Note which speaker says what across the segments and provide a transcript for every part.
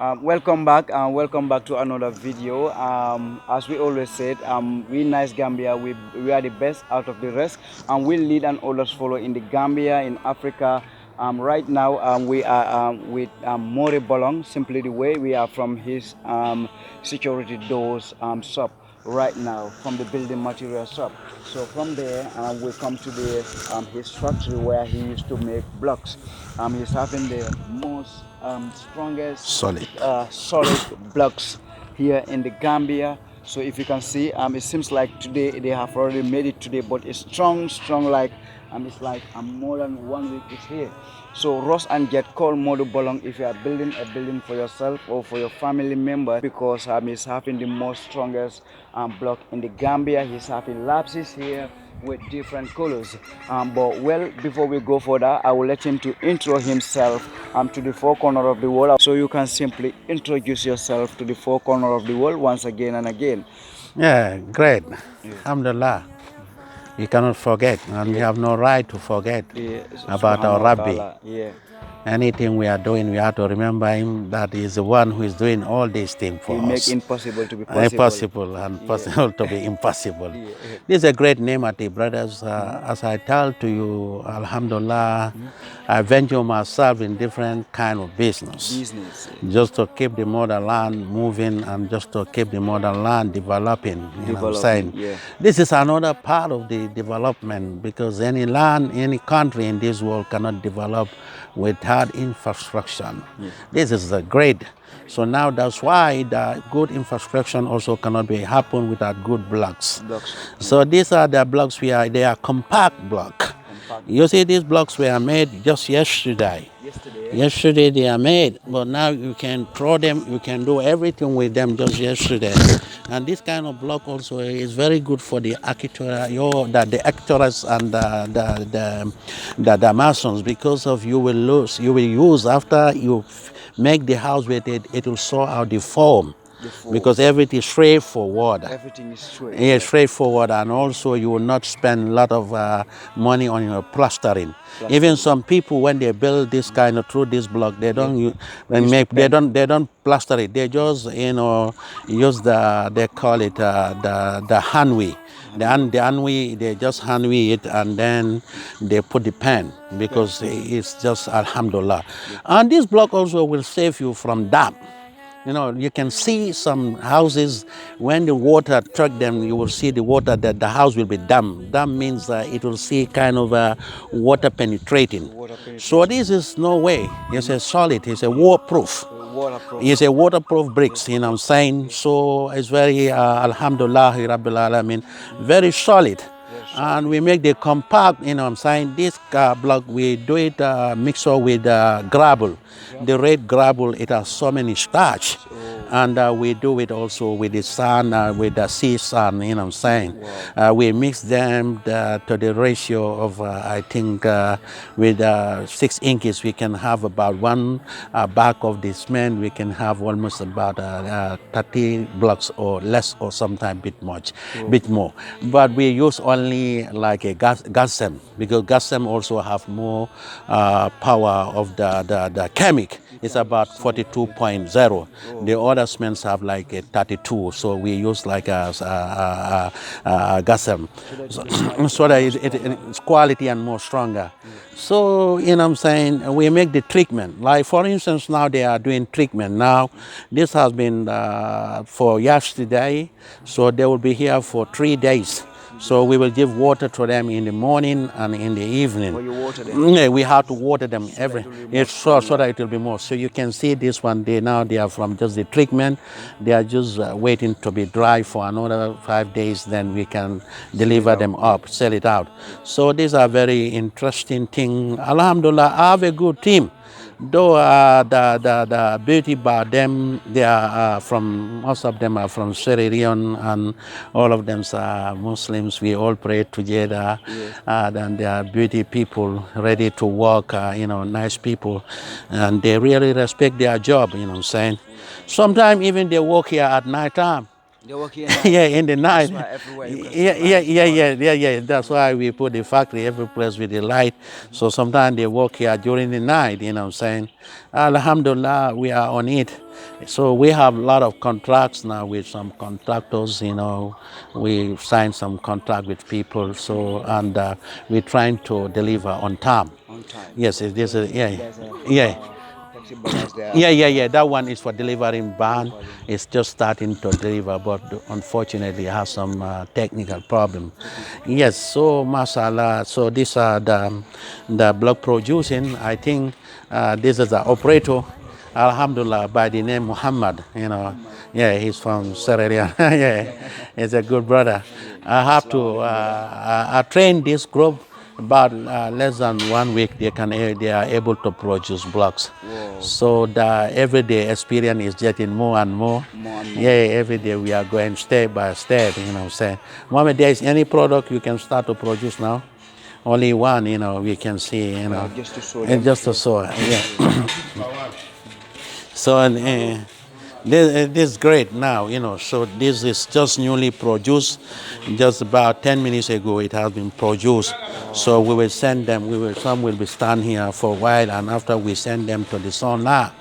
Speaker 1: Welcome back and welcome back to another video. As we always said, we nice Gambia, we are the best out of the rest, and we lead and others follow in the Gambia, in Africa. Right now we are with Moribolong, simply the way we are from his security doors shop right now, from the building material shop. So from there we come to the his factory where he used to make blocks. He's having the most strongest
Speaker 2: Solid.
Speaker 1: solid blocks here in the Gambia. So if you can see, it seems like today they have already made it today, but it's strong like it's like more than 1 week it's here. So rush and get call Moribolong if you are building a building for yourself or for your family member, because he's having the most strongest block in the Gambia. He's having lapses here with different colors. But well, before we go further, I will let him to intro himself to the four corner of the world. So you can simply introduce yourself to the four corner of the world once again and again.
Speaker 2: Yeah, great. Alhamdulillah. We cannot forget, and we have no right to forget about our Rabbi.
Speaker 1: Yeah.
Speaker 2: Anything we are doing, we have to remember him, that he is the one who is doing all these things for
Speaker 1: He
Speaker 2: us.
Speaker 1: make impossible to be possible.
Speaker 2: Impossible and possible to be impossible. This is a great name at the brothers. As I tell to you, Alhamdulillah, I venture myself in different kind of business. Just to keep the motherland moving and just to keep the motherland developing. You know what I'm saying?
Speaker 1: Yeah.
Speaker 2: This is another part of the development, because any land, any country in this world cannot develop without infrastructure. This is great. So now that's why the good infrastructure also cannot be happen without good blocks. So these are the blocks they are compact block. You see, these blocks were made just yesterday. Yesterday they are made, but now you can throw them, you can do everything with them just yesterday. And this kind of block also is very good for the the actors and the masons, because of you will use after you make the house with it, it will sort out the form. Because everything is straightforward.
Speaker 1: Everything is straight.
Speaker 2: Yeah, straightforward, and also you will not spend a lot of money on your plastering. Even some people, when they build this kind of through this block, they don't they don't plaster it. They just use they call it the handwe. The handwe, they just handwe it and then they put the pen, because it's just Alhamdulillah. And this block also will save you from damp. You know, you can see some houses, when the water struck them, you will see the water, that the house will be damp. Damp means it will see kind of water penetrating. So this is no way. It's a solid, it's a waterproof. It's a waterproof bricks, you know what I'm saying? So it's very, Alhamdulillah, Rabbil Alamin, very solid. And we make the compact, you know what I'm saying? This block, we do it mixed with gravel. The red gravel, it has so many starch. And we do it also with the sand, with the sea sand, you know what I'm saying? We mix them to the ratio of, I think, with 6 inches, we can have about one bag of the cement, we can have almost about 30 blocks or less, or sometimes bit more. But we use only like a gasem, because gasem also have more power of the chemic. It's about 42.0. The other cements have like a 32, so we use like a gasem, so that it's quality and more stronger. So, you know what I'm saying, we make the treatment. Like for instance, now they are doing treatment. Now, this has been for yesterday, so they will be here for 3 days. So we will give water to them in the morning and in the evening.
Speaker 1: You water them?
Speaker 2: Yeah, we have to water them so that it will be more. So you can see this one, they are from just the treatment. They are just waiting to be dry for another 5 days. Then we can deliver them up, sell it out. So these are very interesting things. Alhamdulillah, I have a good team. Though the beauty about them, they are most of them are from Sierra Leone, and all of them are Muslims. We all pray together, and they are beauty people, ready to work, nice people, and they really respect their job, you know what I'm saying. Sometimes even they work here at night time.
Speaker 1: They work here now.
Speaker 2: Yeah, in the night.
Speaker 1: That's why everywhere you can see
Speaker 2: Yeah. That's why we put the factory every place with the light. So sometimes they work here during the night, you know what I'm saying? Alhamdulillah, we are on it. So we have a lot of contracts now with some contractors, you know. We signed some contract with people, so, and we're trying to deliver on time.
Speaker 1: on time.
Speaker 2: Yes, it is, yeah.
Speaker 1: There's a
Speaker 2: Yeah.
Speaker 1: taxi banners there.
Speaker 2: Yeah. That one is for delivering van. It's just starting to deliver, but unfortunately has some technical problem. Yes, so mashallah. So these are the block producing. I think this is the operator. Alhamdulillah, by the name Muhammad. You know, yeah, he's from Sierra Leone. Yeah, he's a good brother. I have to. I train this group. About less than 1 week, they are able to produce blocks.
Speaker 1: Whoa.
Speaker 2: So the everyday experience is getting more and more.
Speaker 1: More and more.
Speaker 2: Yeah, every day we are going step by step. You know, what I'm saying, Mohammed, there is any product you can start to produce now? Only one, you know, we can see, you know,
Speaker 1: Just to show
Speaker 2: and
Speaker 1: them.
Speaker 2: just to show, yeah. So this is great now, you know. So this is just newly produced. Just about 10 minutes ago, it has been produced. So we will send them. Some will be stand here for a while, and after we send them to the sun now.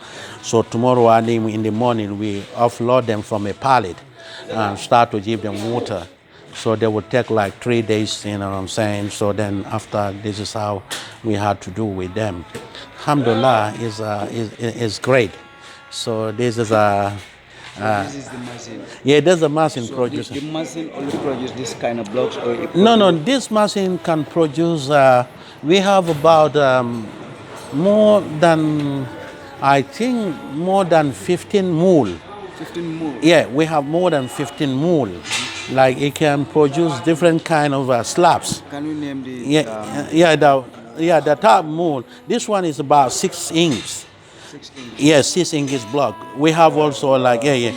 Speaker 2: So tomorrow early in the morning, we offload them from a pallet and start to give them water. So they will take like 3 days, you know what I'm saying? So then after, this is how we had to do with them. Alhamdulillah is great. So this is a
Speaker 1: This is the machine.
Speaker 2: yeah, there's a machine
Speaker 1: So
Speaker 2: producer.
Speaker 1: the machine only produce this kind of blocks, or it
Speaker 2: No, this machine can produce. We have about more than, I think, more than 15 mule.
Speaker 1: 15 more.
Speaker 2: Yeah, we have more than 15 mule. Like it can produce different kind of slabs.
Speaker 1: Can you name the
Speaker 2: The top mule. This one is about 6 inch.
Speaker 1: 6 inch?
Speaker 2: Yes, 6 inch block. We have also like
Speaker 1: Story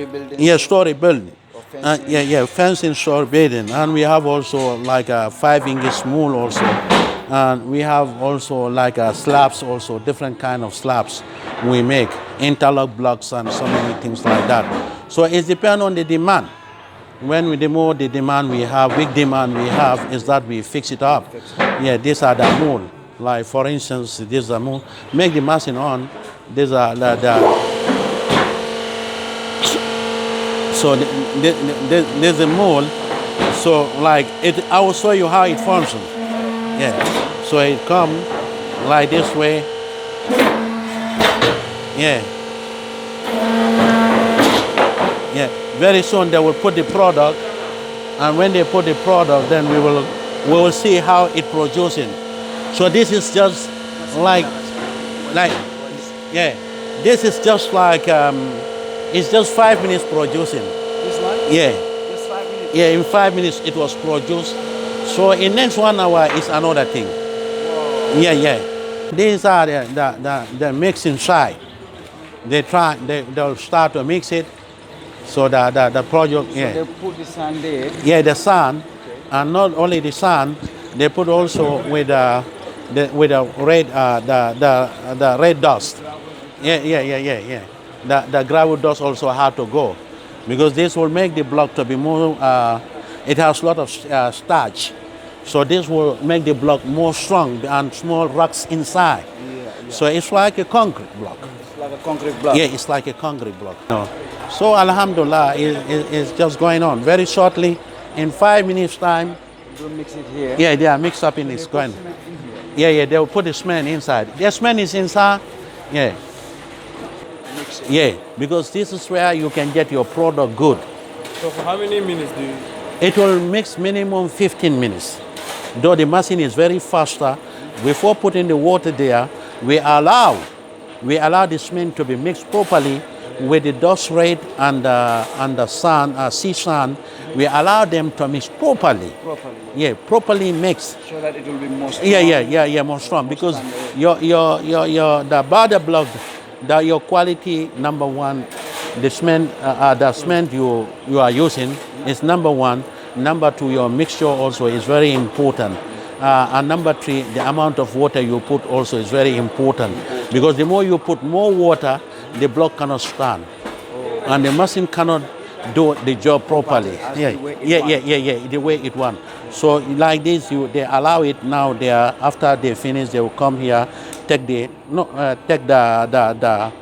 Speaker 1: building?
Speaker 2: Yeah, story building.
Speaker 1: Or fencing?
Speaker 2: Fencing, story building, and we have also like a 5 inch small also, and we have also like slabs also, different kind of slabs we make, interlock blocks and so many things like that. So it depends on the demand. When the more the demand we have, big demand we have, is that we fix it up. Yeah, these are the mold. Like for instance, this is a mold. Make the machine on. These are so there's a mold. So like it, I will show you how it functions. Yeah. So it comes like this way. Yeah. Yeah. Very soon they will put the product, and when they put the product, then we will see how it producing. So this is just like yeah, this is just like it's just 5 minutes producing.
Speaker 1: This one?
Speaker 2: Yeah,
Speaker 1: Just 5 minutes?
Speaker 2: yeah. In 5 minutes it was produced. So in next 1 hour is another thing.
Speaker 1: Whoa.
Speaker 2: Yeah. These are the mixing side. They'll start to mix it. So the product, yeah.
Speaker 1: So they put the sand there?
Speaker 2: Yeah, the sand,
Speaker 1: Okay.
Speaker 2: and not only the sand, they put also with the red the red dust. Yeah. The gravel dust also had to go, because this will make the block to be more. It has a lot of starch, so this will make the block more strong and small rocks inside.
Speaker 1: Yeah.
Speaker 2: So it's like a concrete block.
Speaker 1: It's like a concrete block?
Speaker 2: Yeah, it's like a concrete block. No. So Alhamdulillah, it's just going on. Very shortly, in 5 minutes time,
Speaker 1: You mix it here?
Speaker 2: yeah, they are mixed up in this going.
Speaker 1: Cement in here?
Speaker 2: Yeah, they will put the cement inside. The cement is inside, yeah.
Speaker 1: Mix it.
Speaker 2: Yeah, because this is where you can get your product good.
Speaker 3: So for how many minutes do you?
Speaker 2: It will mix minimum 15 minutes. Though the machine is very faster, before putting the water there, we allow the cement to be mixed properly with the dust rate and the sand, sea sand. We allow them to mix properly.
Speaker 1: Properly.
Speaker 2: Yeah, properly mixed.
Speaker 1: So that it will be more strong.
Speaker 2: Yeah, more strong, because the border block, your quality number one, the cement you are using is number one. Number two, your mixture also is very important. And number three, the amount of water you put also is very important, because the more you put more water, the block cannot stand, and the machine cannot do the job properly.
Speaker 1: As
Speaker 2: Yeah,
Speaker 1: the way it
Speaker 2: yeah, the way it want. So like this, they allow it now. They are, after they finish, they will come here, take take the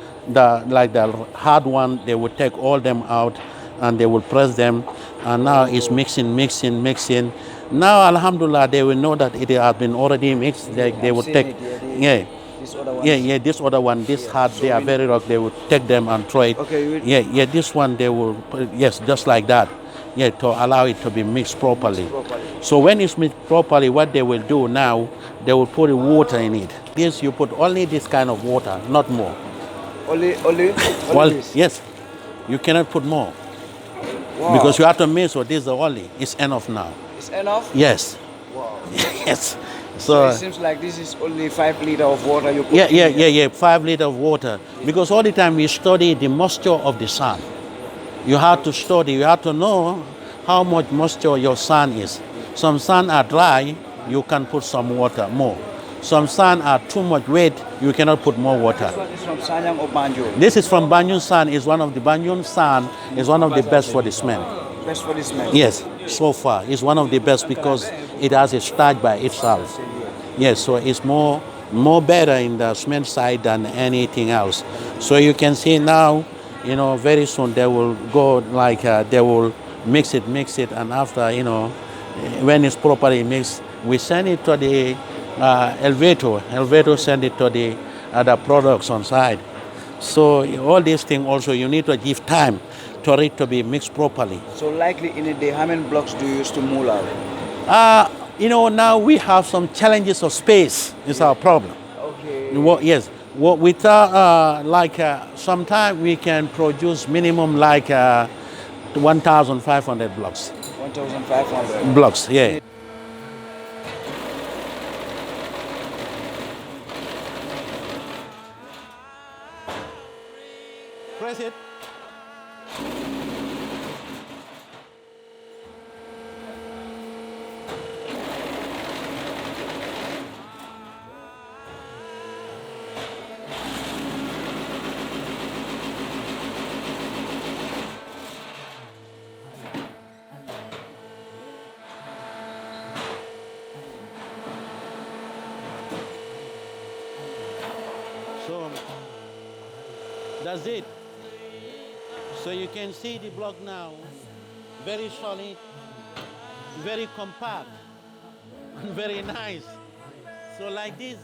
Speaker 2: like the hard one. They will take all them out, and they will press them, and now it's mixing. Now, Alhamdulillah, they will know that it has been already mixed. They will
Speaker 1: seeing
Speaker 2: take,
Speaker 1: it, this other one.
Speaker 2: this other one, this hard, they are very rough. They will take them and throw it.
Speaker 1: Okay.
Speaker 2: This one they will, yes, just like that. Yeah, to allow it to be mixed properly. So when it's mixed properly, what they will do now, they will put water in it. This, you put only this kind of water, not more.
Speaker 1: Only
Speaker 2: Well,
Speaker 1: this.
Speaker 2: yes, you cannot put more.
Speaker 1: Wow.
Speaker 2: Because you have to mix, so this is the only. It's enough now.
Speaker 1: It's enough?
Speaker 2: Yes.
Speaker 1: Wow.
Speaker 2: Yes.
Speaker 1: So it seems like this is only 5 liters of water you put in here.
Speaker 2: Yeah, 5 liters of water. Because all the time we study the moisture of the sun. You have to study, you have to know how much moisture your sun is. Some sun are dry, you can put some water more. Some sun are too much wet, you cannot put more water.
Speaker 1: This one is from Sanyang or Banjul?
Speaker 2: This is from Banjul San. Is one of the Banjul San is one of the best for the smell.
Speaker 1: Best for this man?
Speaker 2: Yes, so far it's one of the best because it has a starch by itself. Yes, so it's more better in the smell side than anything else. So you can see now, very soon they will go like they will mix it, and after when it's properly mixed, we send it to the elevator. Elevator send it to the other products on side. So all these things also you need to give time for it to be mixed properly.
Speaker 1: So likely in a day, how many blocks do you use to mull out?
Speaker 2: Now we have some challenges of space. Is our problem.
Speaker 1: Okay.
Speaker 2: Yes. Sometimes we can produce minimum 1,500 blocks.
Speaker 1: 1,500
Speaker 2: blocks. Yeah. Press it. So that's it. So you can see the block now, very solid, very compact, and very nice. So like this,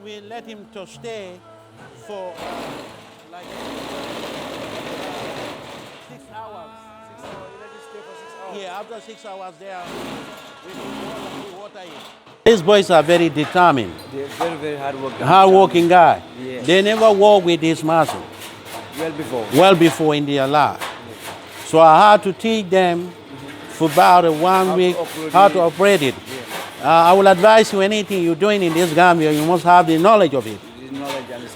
Speaker 2: we let him to stay for 6 hours.
Speaker 1: 6 hours. You let it stay for 6 hours?
Speaker 2: Yeah, after 6 hours there, we will water it. These boys are very determined.
Speaker 1: They're very, very hard-working.
Speaker 2: Hard-working guy.
Speaker 1: Yes.
Speaker 2: They never work with this muscle.
Speaker 1: Well before?
Speaker 2: Well before in their life. So I had to teach them for about 1 week how to operate it. I will advise you, anything you're doing in this Gambia, you must have the knowledge of it.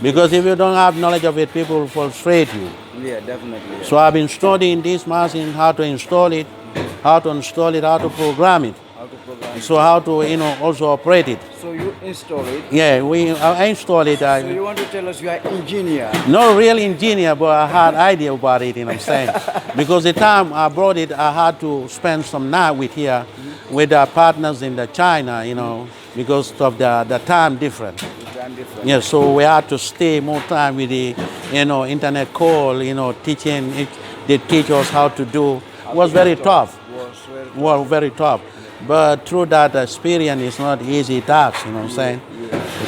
Speaker 2: Because if you don't have knowledge of it, people will frustrate you.
Speaker 1: Yeah, definitely. Yeah.
Speaker 2: So I've been studying this machine, how to install it, how to program it. So how to also operate it.
Speaker 1: So you install it?
Speaker 2: Yeah, I install it.
Speaker 1: So you want to tell us you are engineer?
Speaker 2: Not real engineer, but I had idea about it, I'm saying. Because the time I brought it, I had to spend some night with our partners in China, because of the time difference. Yeah, so we had to stay more time with the, internet call, teaching it. They teach us how to do. It was very tough. Well, very tough. But through that experience, it's not easy task, what I'm saying?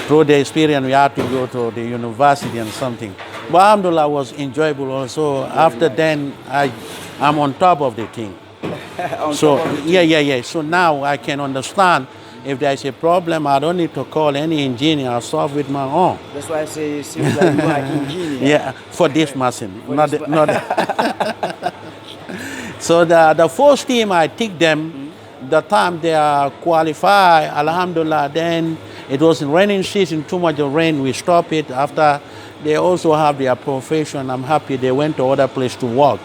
Speaker 2: Through the experience, we had to go to the university and something. But alhamdulillah was enjoyable also. After then, I'm on top of the thing. Yeah. So now I can understand if there's a problem, I don't need to call any engineer, I'll solve with my own.
Speaker 1: That's why I say it seems like you are engineer.
Speaker 2: Yeah, for this machine. So the first team, I take them, the time they are qualified, alhamdulillah, then it was raining season, too much of rain, we stop it. After they also have their profession, I'm happy they went to other place to work.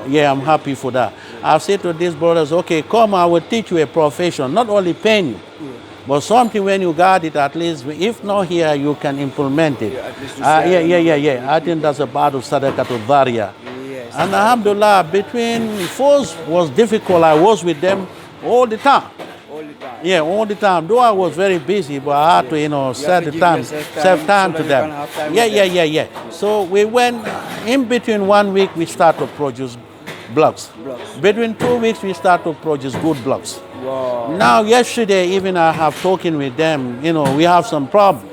Speaker 2: Yeah, I'm happy for that. I've said to these brothers, okay, come, I will teach you a profession, not only paying you, but something when you got it, at least, if not here, you can implement it.
Speaker 1: Yeah, at least
Speaker 2: yeah. I think that's a part of Sadaqatul Dharia. And alhamdulillah, between first was difficult. I was with them all the time.
Speaker 1: All the time.
Speaker 2: Yeah, all the time. Though I was very busy, but I had to, set the
Speaker 1: give
Speaker 2: time,
Speaker 1: yourself time
Speaker 2: save time
Speaker 1: so
Speaker 2: to
Speaker 1: that you
Speaker 2: them.
Speaker 1: can have time
Speaker 2: Yeah,
Speaker 1: with
Speaker 2: yeah,
Speaker 1: them.
Speaker 2: yeah, yeah. So we went in between 1 week. We start to produce blocks. Between 2 weeks, we start to produce good blocks.
Speaker 1: Wow.
Speaker 2: Now, yesterday, even I have talking with them. We have some problem.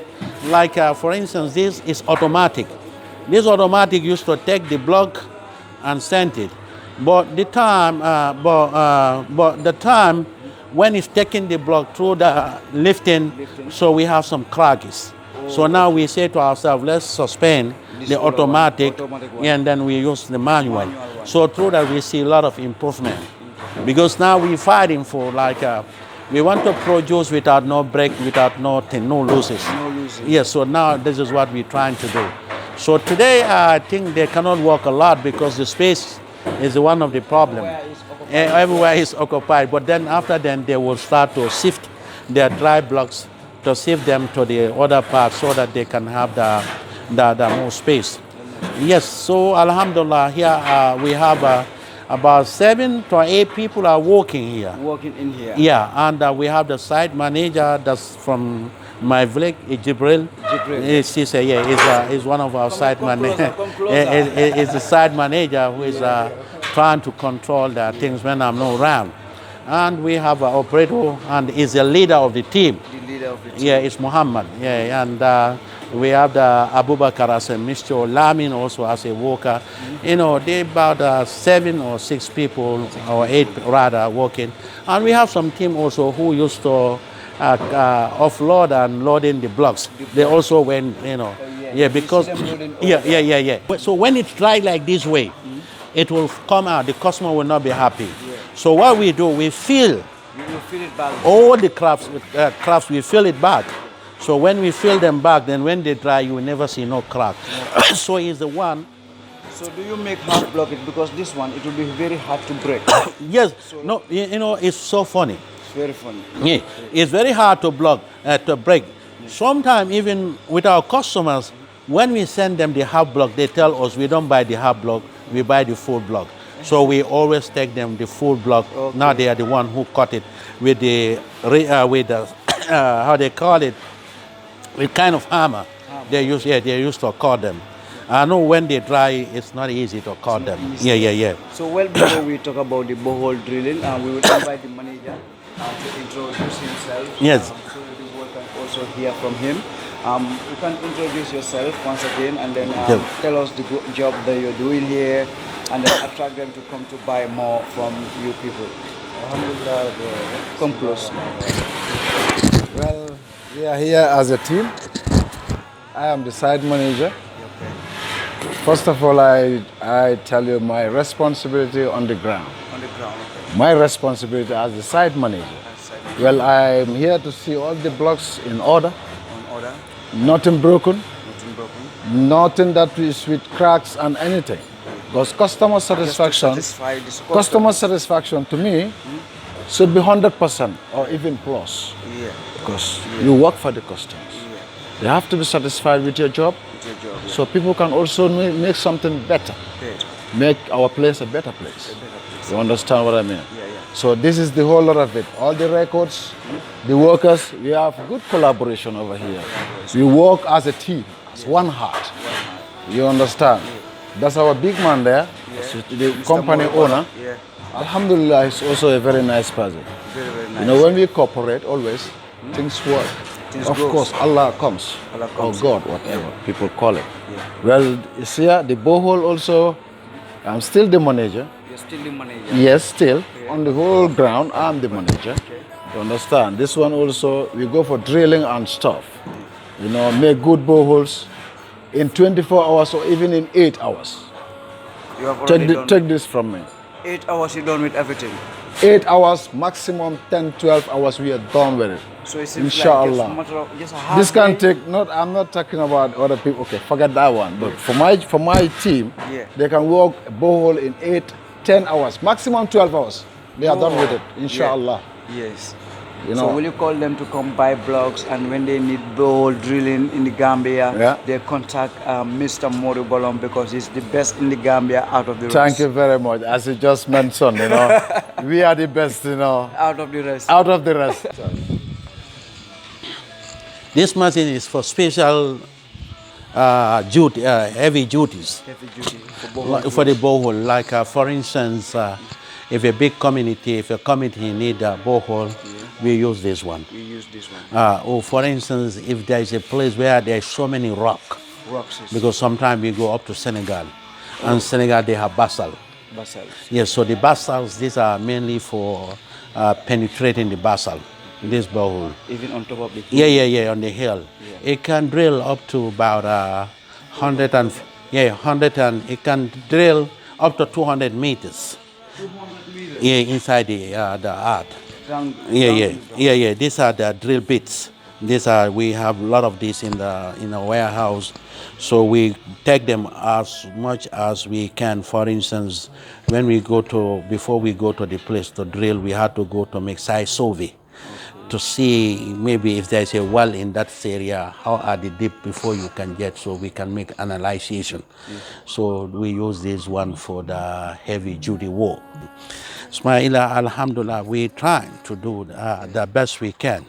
Speaker 2: Like for instance, this is automatic. This automatic used to take the block and send it, but the time, but the time when it's taking the block through the lifting, so we have some cracks. So now we say to ourselves, let's suspend the automatic,
Speaker 1: one.
Speaker 2: and then we use the manual. So through that we see a lot of improvement, because now we're fighting for we want to produce without no break, without nothing, no losses. Yes, so now this is what we're trying to do. So today I think they cannot work a lot because the space is one of the problems. Everywhere is occupied. But then after then they will start to shift their dry blocks to shift them to the other part so that they can have the more space. Yes, so alhamdulillah, here we have about 7 to 8 people are working here.
Speaker 1: Working in here.
Speaker 2: Yeah, and we have the site manager that's from my village, Jibril. He's one of our site managers. He's the site manager who is trying to control the things when I'm not around. And we have an operator, and he's the leader of the team.
Speaker 1: The leader of the team.
Speaker 2: Yeah, it's Muhammad. Yeah, and we have the Abubakar as a Mr. Lamin also as a worker. They about 7 or 6 people, or 8 rather, working. And we have some team also who used to offload and load in the blocks. They also went, because So when it's dry like this way, it will come out. The customer will not be happy. So what we do, we fill.
Speaker 1: You fill it back.
Speaker 2: All the crafts, we fill it back. So when we fill them back, then when they dry, you will never see no crack. So it's the one.
Speaker 1: So do you make half block it? Because this one, it will be very hard to break.
Speaker 2: Yes. No, it's so funny.
Speaker 1: It's very funny.
Speaker 2: Yeah, it's very hard to break. Sometimes even with our customers, when we send them the half block, they tell us we don't buy the half block, we buy the full block. So we always take them the full block. Okay. Now they are the one who cut it with the how they call it, with kind of hammer. They used to cut them. I know when they dry, it's not easy to cut them.
Speaker 1: Easy.
Speaker 2: Yeah.
Speaker 1: So before we talk about the borehole drilling, we will invite the manager to introduce himself.
Speaker 2: Yes.
Speaker 1: So the world can also hear from him. You can introduce yourself once again, and then tell us the job that you're doing here, and then attract them to come to buy more from you people.
Speaker 4: Alhamdulillah.
Speaker 1: Come close.
Speaker 4: Well, we are here as a team. I am the site manager. First of all, I tell you my responsibility on the ground.
Speaker 1: On the ground. Okay.
Speaker 4: My responsibility as the site manager. Well, I'm here to see all the blocks in order.
Speaker 1: On order.
Speaker 4: Nothing broken.
Speaker 1: Nothing broken.
Speaker 4: Nothing that is with cracks and anything. Because customer satisfaction, to me should be 100% or even plus.
Speaker 1: Yeah.
Speaker 4: Because you work for the customers.
Speaker 1: Yeah.
Speaker 4: They have to be satisfied with your job. So people can also make something better. Make our place a better place. You understand what I mean?
Speaker 1: Yeah.
Speaker 4: So this is the whole lot of it. All the records, the workers, we have good collaboration over here. We work as a team, as one heart. You understand? That's our big man there, the company owner.
Speaker 1: Yeah.
Speaker 4: Alhamdulillah, he's also a very nice person.
Speaker 1: Very, very nice.
Speaker 4: When we cooperate, always, things work. Of course, Allah comes. Or God, whatever people call it.
Speaker 1: Yeah.
Speaker 4: Well, you see here, the borehole also, I'm still the manager.
Speaker 1: You're still the manager?
Speaker 4: Yes, still. On the whole ground, I'm the manager. You understand? This one also, we go for drilling and stuff. Make good boreholes in 24 hours or even in 8 hours.
Speaker 1: You have already
Speaker 4: Take this from me.
Speaker 1: 8 hours you're done with everything?
Speaker 4: 8 hours, maximum 10, 12 hours, we are done with it.
Speaker 1: So it seems
Speaker 4: Inshallah.
Speaker 1: like just a matter of just a half
Speaker 4: This can
Speaker 1: day.
Speaker 4: take, I'm not talking about other people, okay, forget that one. But for my team, they can work a borehole in 8, 10 hours, maximum 12 hours. They are done with it, inshallah.
Speaker 1: Yes.
Speaker 4: You
Speaker 1: So
Speaker 4: know,
Speaker 1: will you call them to come buy blocks, and when they need borehole drilling in the Gambia,
Speaker 4: Yeah.
Speaker 1: they contact Mr. Moribolong because he's the best in the Gambia out of the rest.
Speaker 4: thank you very much. As you just mentioned, we are the best,
Speaker 1: Out of the rest.
Speaker 4: out of the rest.
Speaker 2: This machine is for special heavy duties.
Speaker 1: Heavy duty for borehole
Speaker 2: For the borehole, like for instance, if a big community, if a community need a borehole, we use this one.
Speaker 1: We use this one.
Speaker 2: Or for instance, if there is a place where there is so many rocks, because sometimes we go up to Senegal, and Senegal they have basalt.
Speaker 1: Basalt.
Speaker 2: Yes, so the basalts, these are mainly for penetrating the basalt, this borehole.
Speaker 1: Even on top of the hill.
Speaker 2: Yeah, on the hill. Yeah. It can drill up to about 100 and it can drill up to 200 meters.
Speaker 1: 200 meters.
Speaker 2: Yeah, inside the earth. Yeah. These are the drill bits. We have a lot of these in the warehouse, so we take them as much as we can. For instance, before we go to the place to drill, we had to go to make site survey to see maybe if there's a well in that area, how are the deep before you can get, so we can make analyzation. So we use this one for the heavy duty work. Ismaila, alhamdulillah, we trying to do the best we can.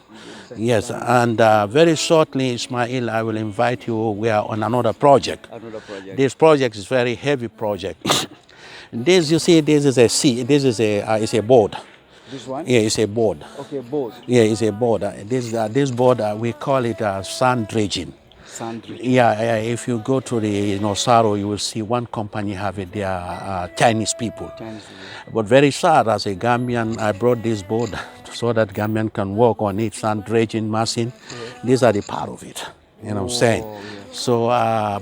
Speaker 2: Yes, and very shortly, Ismail, I will invite you. We are on another project. This project is very heavy project. This, you see, this is it's a board.
Speaker 1: This one?
Speaker 2: Yeah, it's a board.
Speaker 1: Okay, board.
Speaker 2: Yeah, it's a board. This board, we call it sand dredging.
Speaker 1: Sand dredging.
Speaker 2: Yeah, if you go to the Saro, you will see one company have it. They are Chinese people. But very sad, as a Gambian, I brought this board so that Gambian can work on it, sand dredging machine. These are the part of it, you know what I'm saying? Yeah. So,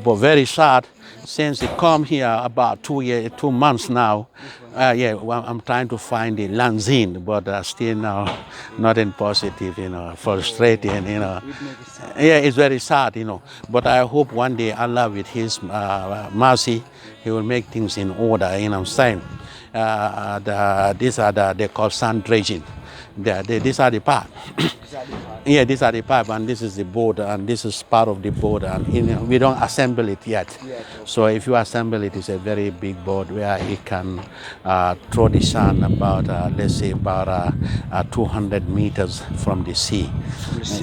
Speaker 2: but very sad, since they come here about 2 months now, well, I'm trying to find the Lanzine, but still now nothing positive, frustrating, Yeah, it's very sad, But I hope one day Allah, with His mercy, He will make things in order, you know what I'm saying? They call sand dredging. These are the part. Yeah, these are the pipe, and this is the board, and this is part of the board, and we don't assemble it yet. So if you assemble it, it's a very big board where it can throw the sand about, let's say, about 200 meters from the sea.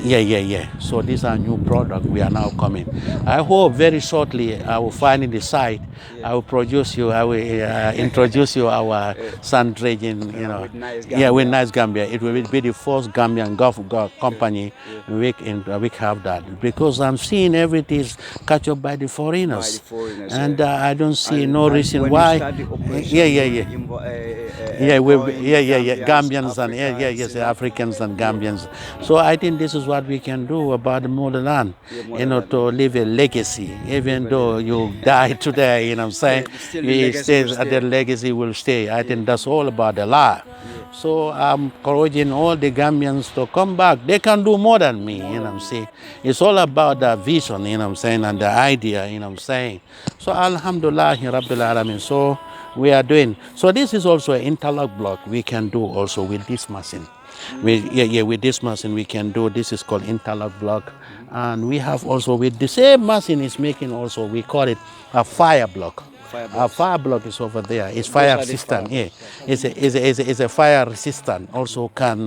Speaker 2: Yeah. So these are new product. We are now coming. I hope very shortly I will find the site. I will produce you. I will introduce you our sand dredging. With Nice Gambia. It will be the first Gambian golf company we have that, because I'm seeing everything is catch up by the foreigners, and I don't see no reason why. Gambians and Africans and Gambians. So I think this is what we can do about the motherland, to leave a legacy, even though you die today. You know what I'm saying? The legacy will stay. I think that's all about the life. So I'm encouraging all the Gambians to come back. They can do more than me, you know what I'm saying? It's all about the vision, you know what I'm saying, and the idea, you know what I'm saying? So Alhamdulillah, Rabbil Alamin. So we are doing. So this is also an interlock block we can do also with this machine. With this machine we can do. This is called interlock block. And we have also with the same machine is making also, we call it a fire block. Our fire block is over there. It's fire resistant. Yeah, it's a fire resistant. Also can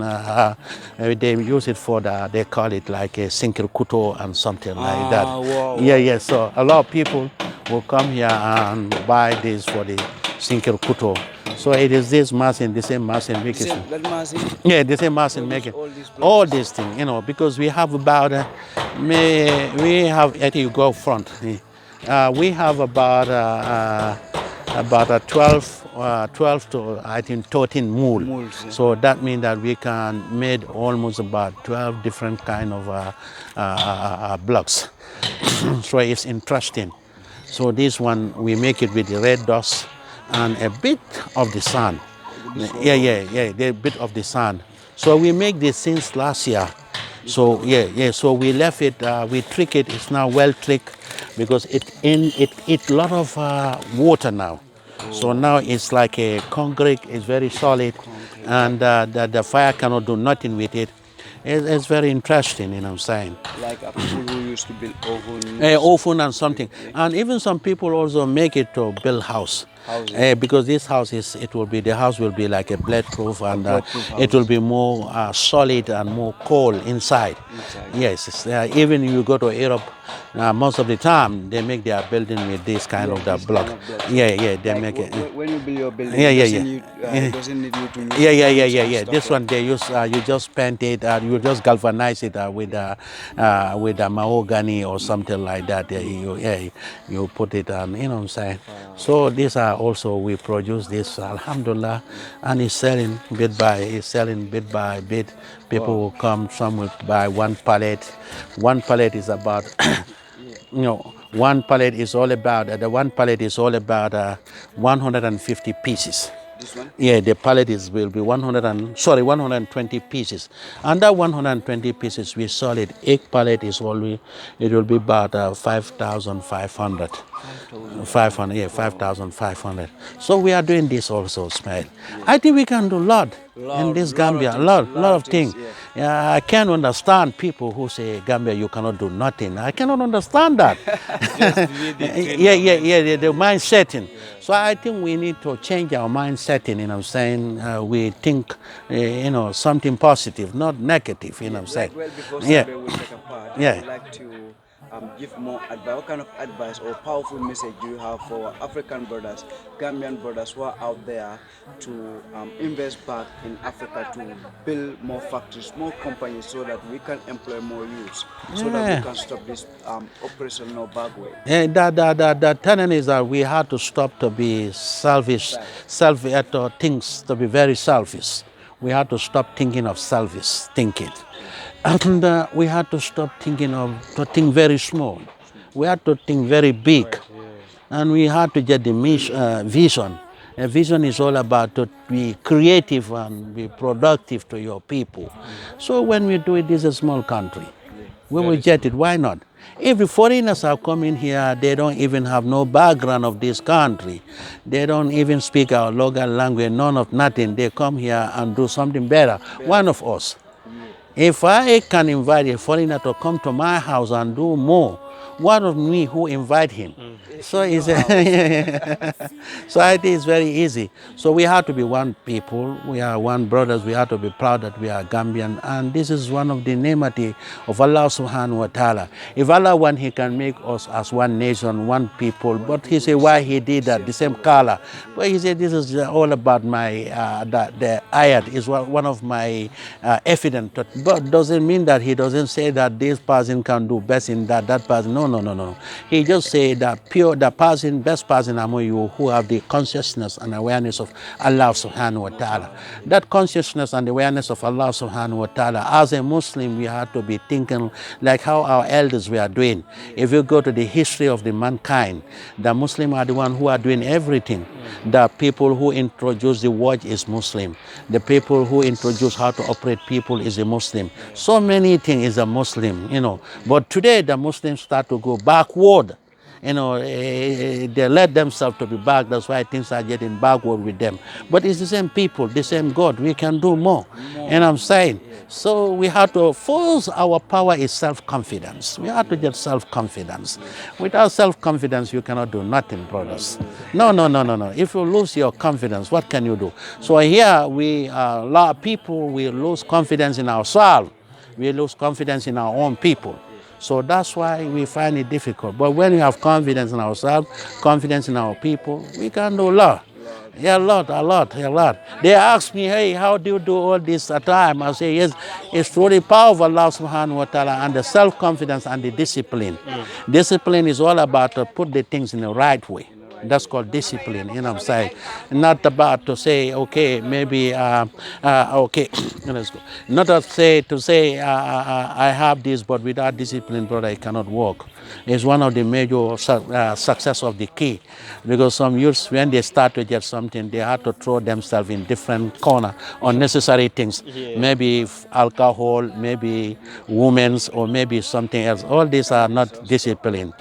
Speaker 2: they use it for they call it like a sinkirkuto and something like that. Wow. Yeah. So a lot of people will come here and buy this for the sinkirkuto. So it is this machine, the same machine making. The same machine making all these things. Because we have about I think you go front. We have about 12 to I think 13 moles. So that means that we can make almost about 12 different kind of blocks. So it's interesting. So this one we make it with the red dust and a bit of the sand. A bit of the sand. So we make this since last year. So so we left it. We trick it. It's now well tricked, because it a lot of water now. So now it's like a concrete. It's very solid, and the fire cannot do nothing with it. It's very interesting, you know what I'm saying.
Speaker 1: Like people who used to build ovens.
Speaker 2: Oven and something, and even some people also make it to build house.
Speaker 1: Houses.
Speaker 2: Because this house the house will be like a bulletproof, and
Speaker 1: bulletproof
Speaker 2: it will
Speaker 1: house.
Speaker 2: be more solid and more cold inside.
Speaker 1: Inside.
Speaker 2: Yes, even you go to Europe, most of the time they make their building with this kind of the
Speaker 1: This
Speaker 2: block.
Speaker 1: kind of block.
Speaker 2: Yeah, they
Speaker 1: Like
Speaker 2: make it.
Speaker 1: when you build your building,
Speaker 2: Yeah,
Speaker 1: it
Speaker 2: yeah,
Speaker 1: doesn't
Speaker 2: yeah.
Speaker 1: need, it doesn't need you to use
Speaker 2: Yeah.
Speaker 1: bullets and stuff
Speaker 2: This
Speaker 1: like
Speaker 2: one they use. You just paint it. You just galvanize it with a mahogany or something like that. You put it on. You know what I'm saying. So these are also we produce this. Alhamdulillah, and it's selling bit by bit. People will come. Some will buy one pallet. One pallet is about one pallet is all about the one pallet is all about 150 pieces.
Speaker 1: This one.
Speaker 2: Yeah, the pallet will be 120 pieces. And that 120 pieces we sell it. Egg pallet it will be about 5,500. 500, yeah, 5,500. So we are doing this also, Ismail. I think we can do a lot in this Gambia, a lot of things. Yeah, I can't understand people who say, Gambia, you cannot do nothing. I cannot understand that. The mindsetting. So I think we need to change our mindsetting, you know what I'm saying? We think, something positive, not negative, you know what I'm saying?
Speaker 1: Well, before
Speaker 2: Yeah.
Speaker 1: Sabe will take a part, I
Speaker 2: Yeah.
Speaker 1: would like to give more advice. What kind of advice or powerful message do you have for African brothers, Gambian brothers who are out there to invest back in Africa to build more factories, more companies, so that we can employ more youths, so that we can stop this oppression no back way?
Speaker 2: And the tenant is that we had to stop to be selfish, things to be very selfish. We had to stop thinking of selfish thinking. And we had to stop to think very small. We had to think very big. And we had to get the vision. A vision is all about to be creative and be productive to your people. So when we do it, this is a small country. We will get it. Why not? If the foreigners are coming here, they don't even have no background of this country. They don't even speak our local language, nothing. They come here and do something better. One of us. If I can invite a foreigner to come to my house and do more, what of me who invite him? So it's so I think it's very easy. So we have to be one people. We are one brothers. We have to be proud that we are Gambian, and this is one of the nemati of Allah Subhanahu wa Taala. If Allah want, He can make us as one nation, one people. But He said why He did that, the same color. But He said this is all about my the ayat is one of my evidence. But doesn't mean that He doesn't say that this person can do best in that person. No. He just say that best person among you who have the consciousness and awareness of Allah Subhanahu wa Taala. That consciousness and awareness of Allah Subhanahu wa Taala. As a Muslim, we have to be thinking like how our elders were doing. If you go to the history of the mankind, the Muslim are the one who are doing everything. The people who introduce the watch is Muslim. The people who introduce how to operate people is a Muslim. So many things is a Muslim, But today the Muslims start to go backward. They let themselves to be back. That's why things are getting backward with them. But it's the same people, the same God. We can do more. And I'm saying, so we have to force our power is self-confidence. We have to get self-confidence. Without self-confidence, you cannot do nothing, brothers. No. If you lose your confidence, what can you do? So here, a lot of people, we lose confidence in ourselves. We lose confidence in our own people. So that's why we find it difficult. But when we have confidence in ourselves, confidence in our people, we can do a lot. Yeah, a lot. They ask me, hey, how do you do all this at time? I say, yes, it's through the power of Allah Subhanahu wa Ta'ala and the self-confidence and the discipline. Discipline is all about to put the things in the right way. That's called discipline, what I'm saying. Not about to say, okay, maybe, okay, let's go. Not to say, I have this, but without discipline, brother, it cannot work. is one of the major success of the key, because some youths, when they start to get something, they have to throw themselves in different corner, unnecessary things, maybe alcohol, maybe women's, or maybe something else. All these are not discipline.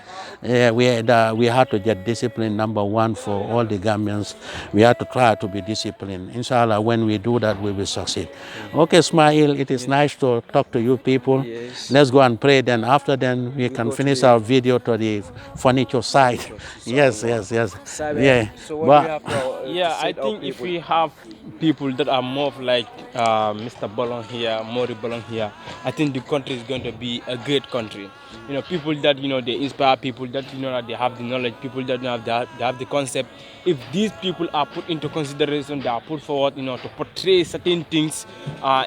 Speaker 2: We have to get discipline, number one, for all the Gambians. We have to try to be disciplined. Inshallah, when we do that, we will succeed. Okay, Ismail, it is nice to talk to you people.
Speaker 1: Yes.
Speaker 2: Let's go and pray. Then after then, we can
Speaker 1: go to
Speaker 2: finish
Speaker 1: the
Speaker 2: our video to the furniture side. Yes.
Speaker 1: Sabe,
Speaker 2: Yeah.
Speaker 1: so what
Speaker 2: But-
Speaker 1: do you have to
Speaker 3: Yeah,
Speaker 1: say
Speaker 3: I
Speaker 1: to our
Speaker 3: think if
Speaker 1: people?
Speaker 3: we have people that are more of like Mr. Bolong here, Moribolong here, I think the country is going to be a great country. You know, people that, you know, they inspire people that, you know, that they have the knowledge, people that, you know, they have the concept. If these people are put into consideration, they are put forward, you know, to portray certain things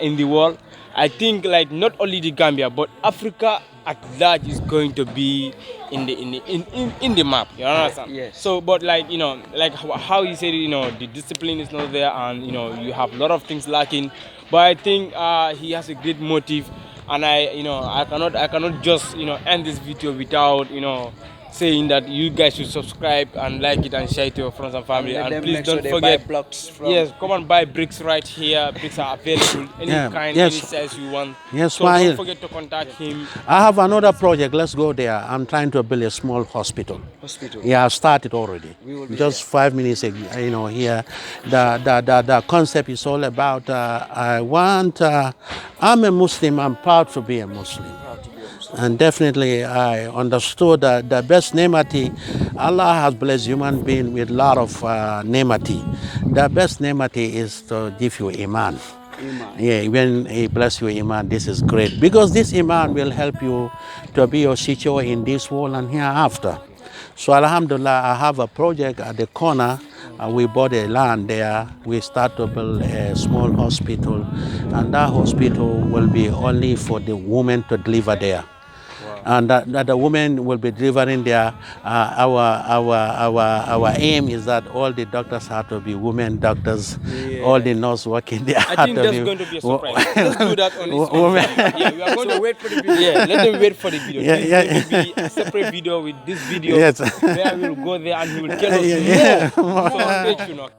Speaker 3: in the world, I think like not only the Gambia but Africa at large is going to be in the map. You understand?
Speaker 1: Yes.
Speaker 3: So, but like, you know, like how you said, you know, the discipline is not there, and you know you have a lot of things lacking. But I think he has a great motive, and I cannot just, you know, end this video without, you know, saying that you guys should subscribe and like it and share it to your friends and family.
Speaker 1: Let
Speaker 3: And
Speaker 1: them
Speaker 3: please
Speaker 1: make sure
Speaker 3: don't
Speaker 1: they
Speaker 3: forget.
Speaker 1: buy blocks from
Speaker 3: Yes, come and buy bricks right here. Bricks are available, any
Speaker 2: Yeah,
Speaker 3: kind,
Speaker 2: yes.
Speaker 3: any size you want.
Speaker 2: Yes,
Speaker 3: so
Speaker 2: Smile.
Speaker 3: don't forget to contact him.
Speaker 2: I have another project. Let's go there. I'm trying to build a small hospital.
Speaker 1: Hospital.
Speaker 2: Yeah, I've started already.
Speaker 1: We will be
Speaker 2: Just 5 minutes ago, you know, here. The concept is all about, I'm a Muslim, I'm proud to be a Muslim. And definitely I understood that the best nemati, Allah has blessed human being with a lot of nemati. The best nemati is to give you iman.
Speaker 1: Iman.
Speaker 2: Yeah, when he bless you iman, this is great. Because this iman will help you to be your secure in this world and hereafter. So alhamdulillah, I have a project at the corner. We bought a land there. We start to build a small hospital, and that hospital will be only for the women to deliver there. And that the women will be delivering there. Our aim is that all the doctors have to be women doctors. All the nurses working there.
Speaker 3: I think that's going to be a surprise. Let's do that on this video. Yeah, we are going to wait for the video. Yeah, let them wait for the video.
Speaker 2: Yeah,
Speaker 3: This is going to be a separate video with this video
Speaker 2: Yes.
Speaker 3: where we will go there and he will tell us more. So stay tuned.